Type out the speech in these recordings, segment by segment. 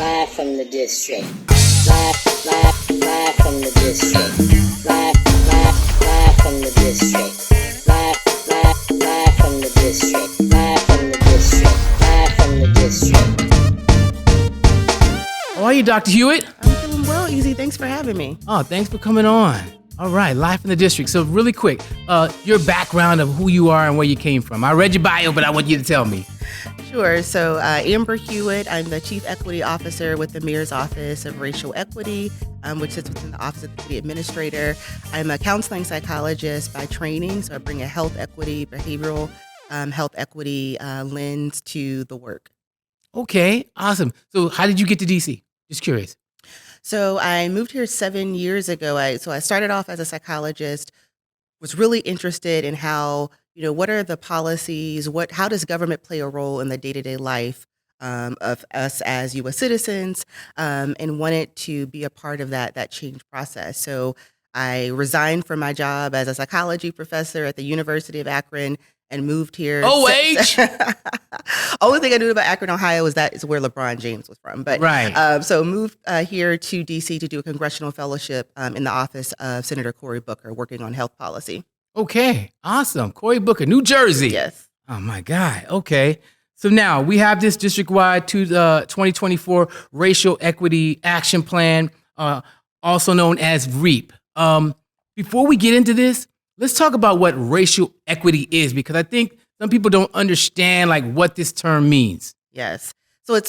Live from the district. Live from the district. Live from the district. Live from the district. Live from the district. Live from the district. How are you, Dr. Hewitt? I'm doing well, Easy. Thanks for having me. Oh, thanks for coming on. All right, live from the district. So really quick, your background of who you are and where you came from. I read your bio, but I want you to tell me. Sure. So Amber Hewitt, I'm the Chief Equity Officer with the Mayor's Office of Racial Equity, which sits within the Office of the City Administrator. I'm a counseling psychologist by training, so I bring a health equity, behavioral health equity lens to the work. Okay, awesome. So how did you get to DC? Just curious. So I moved here 7 years ago. I started off as a psychologist, was really interested in how, what are the policies, how does government play a role in the day-to-day life of us as U.S. citizens, and wanted to be a part of that change process. So I resigned from my job as a psychology professor at the University of Akron and moved here. Only thing I knew about Akron, Ohio, is that is where LeBron James was from. But right. So moved here to D.C. to do a congressional fellowship in the office of Senator Cory Booker, working on health policy. Okay, awesome. Cory Booker, New Jersey. Yes. Oh my God. Okay. So now we have this district-wide 2024 Racial Equity Action Plan, also known as REAP. Before we get into this, let's talk about what racial equity is, because I think some people don't understand what this term means. Yes. So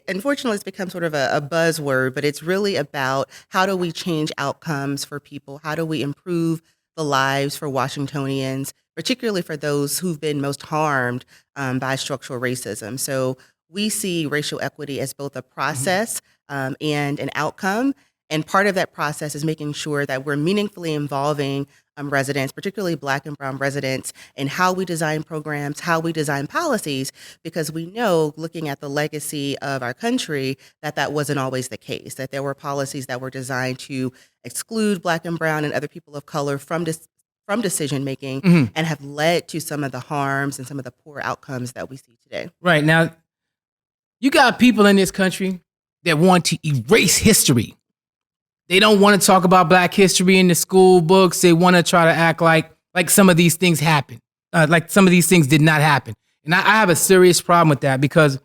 unfortunately, it's become sort of a buzzword, but it's really about how do we change outcomes for people? How do we improve the lives for Washingtonians, particularly for those who've been most harmed by structural racism? So we see racial equity as both a process and an outcome. And part of that process is making sure that we're meaningfully involving residents, particularly Black and Brown residents, in how we design programs, how we design policies, because we know, looking at the legacy of our country, that wasn't always the case, that there were policies that were designed to exclude Black and Brown and other people of color from decision making and have led to some of the harms and some of the poor outcomes that we see today. Right. Now, you got people in this country that want to erase history. They don't want to talk about Black history in the school books. They want to try to act like some of these things happen, like some of these things did not happen. And I have a serious problem with that, because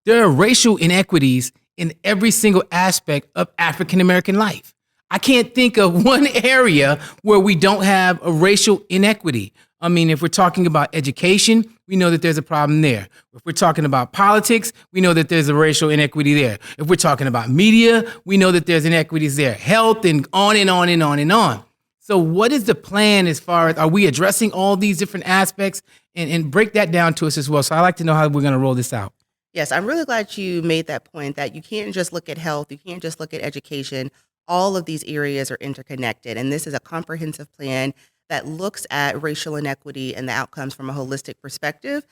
there are racial inequities in every single aspect of African American life. I can't think of one area where we don't have a racial inequity. I mean, if we're talking about education, we know that there's a problem there. If we're talking about politics, we know that there's a racial inequity there. If we're talking about media, we know that there's inequities there. Health, and on and on and on and on. So what is the plan as far as, are we addressing all these different aspects, and break that down to us as well? So I'd like to know how we're going to roll this out. Yes, I'm really glad you made that point, that you can't just look at health, you can't just look at education. All of these areas are interconnected, and this is a comprehensive plan that looks at racial inequity and the outcomes from a holistic perspective.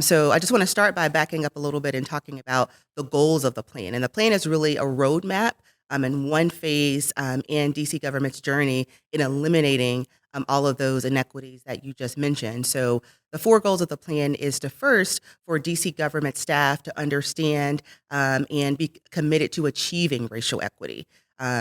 So I just want to start by backing up a little bit and talking about the goals of the plan. And the plan is really a roadmap and one phase in DC government's journey in eliminating all of those inequities that you just mentioned. So the 4 goals of the plan is to, first, for DC government staff to understand and be committed to achieving racial equity.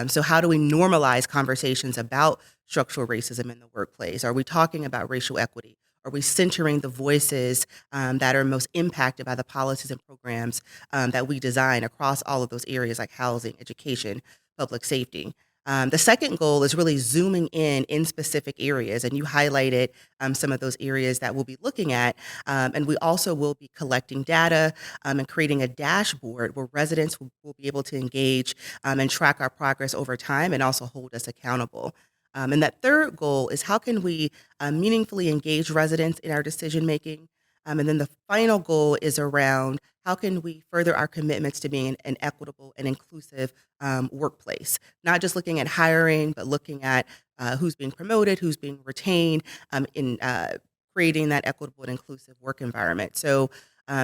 So how do we normalize conversations about structural racism in the workplace? Are we talking about racial equity? Are we centering the voices that are most impacted by the policies and programs that we design across all of those areas, like housing, education, public safety? The second goal is really zooming in specific areas, and you highlighted some of those areas that we'll be looking at. And we also will be collecting data and creating a dashboard where residents will be able to engage and track our progress over time, and also hold us accountable. And that third goal is, how can we meaningfully engage residents in our decision making? And then the final goal is around, how can we further our commitments to being an equitable and inclusive workplace? Not just looking at hiring, but looking at who's being promoted, who's being retained, in creating that equitable and inclusive work environment. So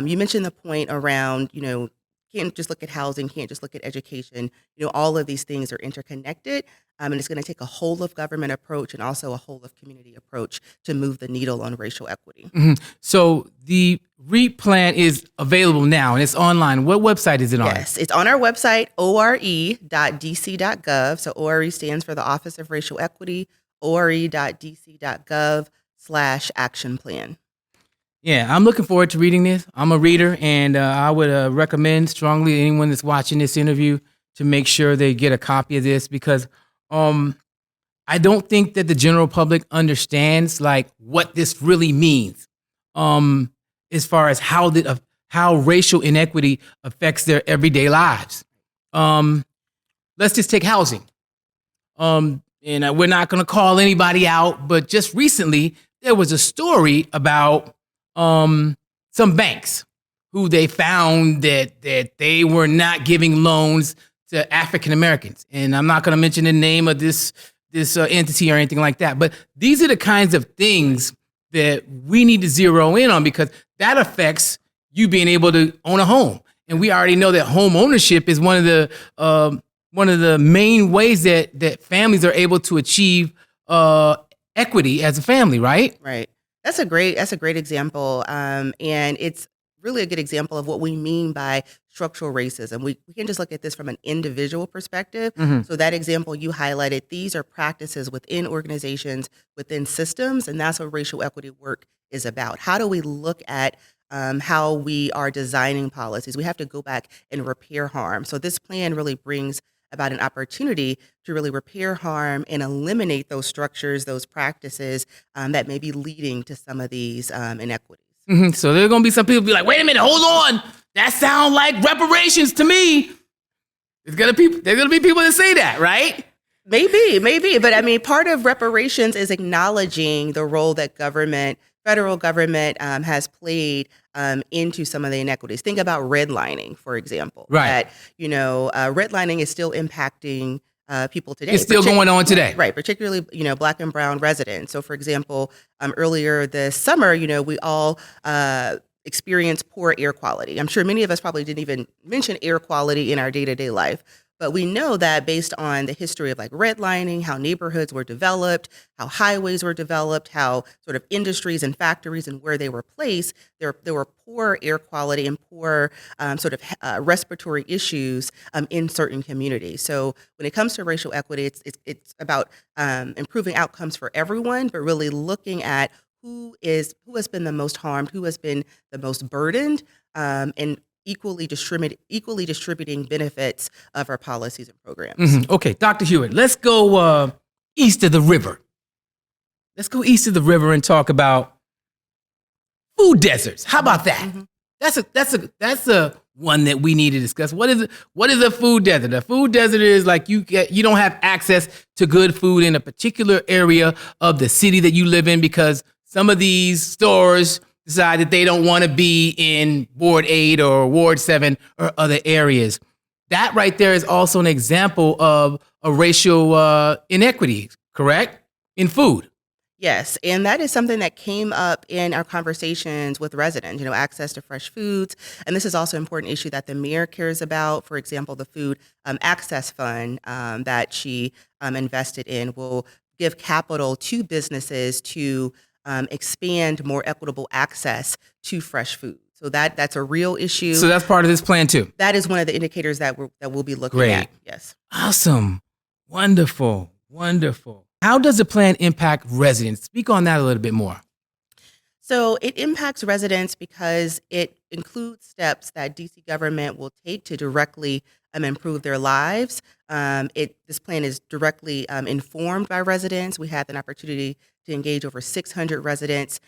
you mentioned the point around, can't just look at housing, can't just look at education. All of these things are interconnected, and it's going to take a whole of government approach and also a whole of community approach to move the needle on racial equity. So the REAP plan is available now and it's online. What website is it on? Yes, it's on our website, ore.dc.gov. So ORE stands for the Office of Racial Equity, ore.dc.gov/action plan. Yeah, I'm looking forward to reading this. I'm a reader, and I would recommend strongly anyone that's watching this interview to make sure they get a copy of this, because I don't think that the general public understands like what this really means, as far as how racial inequity affects their everyday lives. Let's just take housing. And we're not going to call anybody out, but just recently there was a story about some banks who they found that they were not giving loans to African Americans. And I'm not going to mention the name of this entity or anything like that. But these are the kinds of things that we need to zero in on, because that affects you being able to own a home. And we already know that home ownership is one of the main ways that families are able to achieve equity as a family, right? Right. That's a great example, and it's really a good example of what we mean by structural racism. We can just look at this from an individual perspective. So that example you highlighted, these are practices within organizations, within systems, and that's what racial equity work is about. How do we look at how we are designing policies? We have to go back and repair harm. So this plan really brings about an opportunity to really repair harm and eliminate those structures, those practices that may be leading to some of these inequities. So there are going to be some people be like, wait a minute, hold on. That sounds like reparations to me. There's going to be people that say that, right? Maybe. But I mean, part of reparations is acknowledging the role that federal government has played into some of the inequities. Think about redlining, for example. Right. That, redlining is still impacting people today. It's still going on today. Right. Particularly, Black and brown residents. So, for example, earlier this summer, we all experienced poor air quality. I'm sure many of us probably didn't even mention air quality in our day-to-day life. But we know that based on the history of like redlining, how neighborhoods were developed, how highways were developed, how sort of industries and factories and where they were placed, there were poor air quality and poor respiratory issues in certain communities. So when it comes to racial equity, it's about improving outcomes for everyone, but really looking at who has been the most harmed, who has been the most burdened, and equally distributing benefits of our policies and programs. Okay, Dr. Hewitt, let's go east of the river. Let's go east of the river and talk about food deserts. How about that? That's a one that we need to discuss. What is a food desert? A food desert is like you don't have access to good food in a particular area of the city that you live in because some of these stores decide that they don't want to be in Ward 8 or Ward 7 or other areas. That right there is also an example of a racial inequity, correct? In food. Yes, and that is something that came up in our conversations with residents, access to fresh foods. And this is also an important issue that the mayor cares about. For example, the Food Access Fund that she invested in will give capital to businesses to expand more equitable access to fresh food. So that's a real issue. So that's part of this plan too. That is one of the indicators that we'll be looking at. Yes. Awesome. Wonderful. How does the plan impact residents? Speak on that a little bit more. So it impacts residents because it includes steps that DC government will take to directly improve their lives. This plan is directly informed by residents. We had an opportunity to engage over 600 residents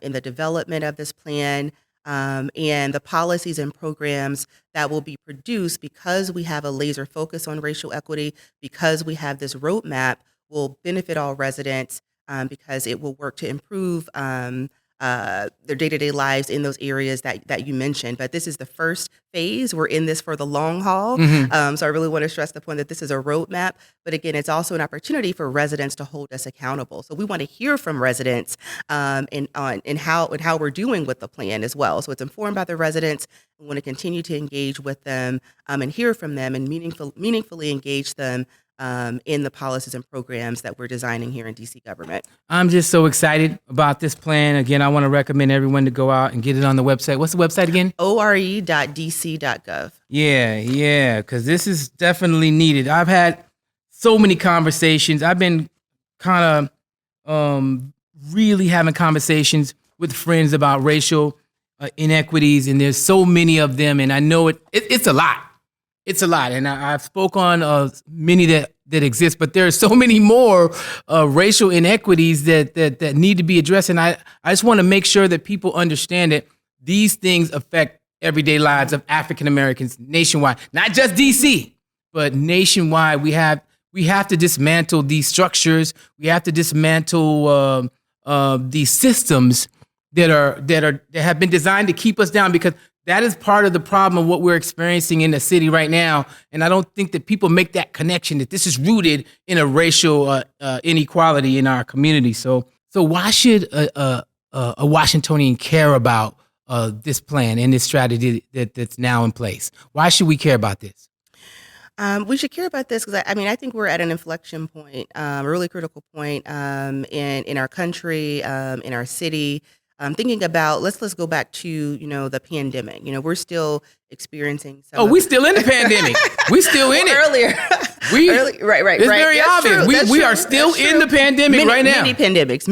in the development of this plan, and the policies and programs that will be produced because we have a laser focus on racial equity, because we have this roadmap, will benefit all residents because it will work to improve their day-to-day lives in those areas that you mentioned. But this is the first phase. We're in this for the long haul. So I really want to stress the point that this is a roadmap. But again, it's also an opportunity for residents to hold us accountable. So we want to hear from residents in how we're doing with the plan as well. So it's informed by the residents. We want to continue to engage with them and hear from them and meaningfully engage them in the policies and programs that we're designing here in DC government. I'm just so excited about this plan. Again, I want to recommend everyone to go out and get it on the website. What's the website again? ore.dc.gov. Yeah, because this is definitely needed. I've had so many conversations. I've been kind of really having conversations with friends about racial inequities, and there's so many of them, and I know it's a lot. It's a lot, and I've spoke on many that exist, but there are so many more racial inequities that need to be addressed, and I just want to make sure that people understand that these things affect everyday lives of African Americans nationwide, not just DC, but nationwide. We have to dismantle these structures. We have to dismantle these systems that have been designed to keep us down, because that is part of the problem of what we're experiencing in the city right now. And I don't think that people make that connection, that this is rooted in a racial inequality in our community. So why should a Washingtonian care about this plan and this strategy that's now in place? Why should we care about this? We should care about this because I think we're at an inflection point, a really critical point in our country, in our city. Thinking about let's go back to the pandemic. We're still experiencing. We still in the pandemic. We still in it. Earlier, right. It's very obvious. We are still in the pandemic right now. Many pandemics.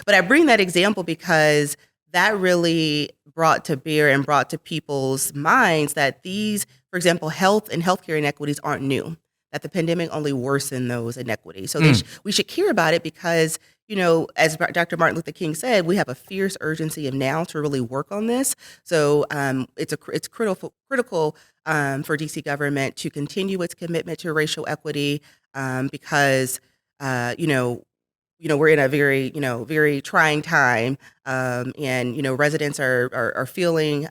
But I bring that example because that really brought to people's minds that these, for example, health and healthcare inequities aren't new. That the pandemic only worsened those inequities. So we should care about it because, as Dr. Martin Luther King said, we have a fierce urgency of now to really work on this. So it's critical for DC government to continue its commitment to racial equity because we're in a very trying time, and residents are feeling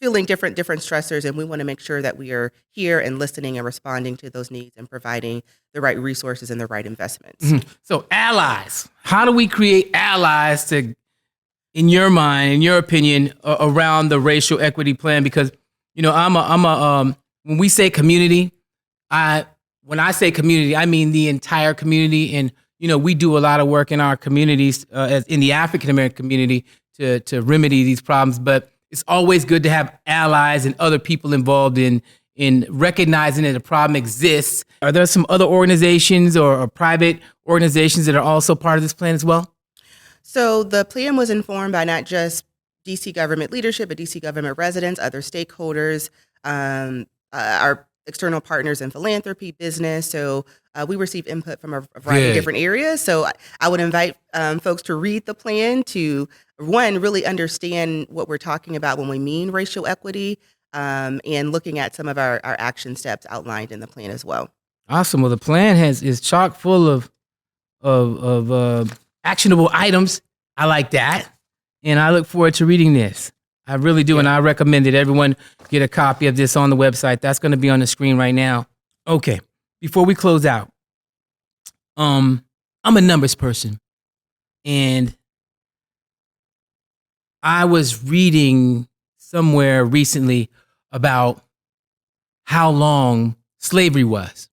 feeling different stressors, and we want to make sure that we are here and listening and responding to those needs and providing the right resources and the right investments. So allies, how do we create allies to, in your mind, in your opinion, around the racial equity plan? Because, when we say community, when I say community, I mean the entire community. And, we do a lot of work in our communities, as in the African American community to remedy these problems, but it's always good to have allies and other people involved in recognizing that a problem exists. Are there some other organizations or private organizations that are also part of this plan as well? So the plan was informed by not just DC government leadership, but DC government residents, other stakeholders, our external partners in philanthropy, business. So we receive input from a variety of different areas. So I would invite folks to read the plan to, one, really understand what we're talking about when we mean racial equity, and looking at some of our action steps outlined in the plan as well. Awesome. Well, the plan is chock full of actionable items. I like that. And I look forward to reading this. I really do. Yeah. And I recommend that everyone get a copy of this on the website. That's going to be on the screen right now. Okay. Before we close out, I'm a numbers person. And I was reading somewhere recently about how long slavery was,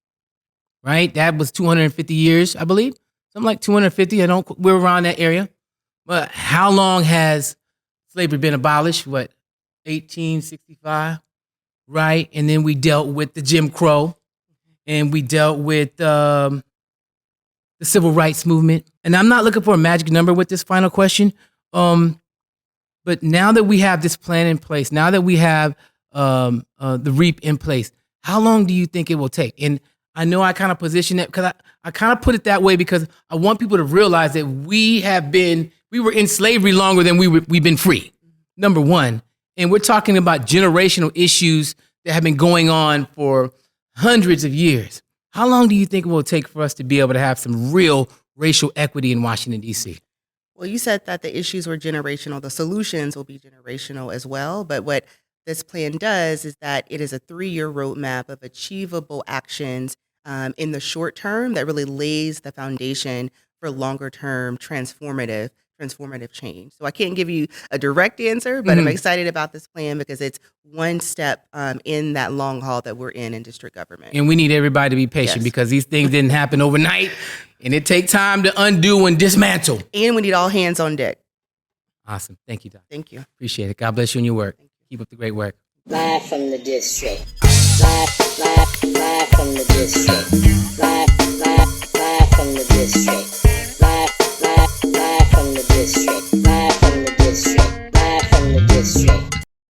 right? That was 250 years, I believe. Something like 250. We're around that area. But how long has slavery been abolished? 1865, right? And then we dealt with the Jim Crow, and we dealt with the civil rights movement. And I'm not looking for a magic number with this final question. But now that we have this plan in place, now that we have the REAP in place, how long do you think it will take? And I know I kind of position it because I kind of put it that way because I want people to realize that we were in slavery longer than we've been free, number one. And we're talking about generational issues that have been going on for hundreds of years. How long do you think it will take for us to be able to have some real racial equity in Washington, D.C.? Well, you said that the issues were generational. The solutions will be generational as well. But what this plan does is that it is a 3-year roadmap of achievable actions in the short term that really lays the foundation for longer term transformative change. So I can't give you a direct answer, but I'm excited about this plan because it's one step in that long haul that we're in district government. And we need everybody to be patient because these things didn't happen overnight, and it takes time to undo and dismantle. And we need all hands on deck. Awesome. Thank you, Doc. Thank you. Appreciate it. God bless you and your work. Keep up the great work. Live from the district. Live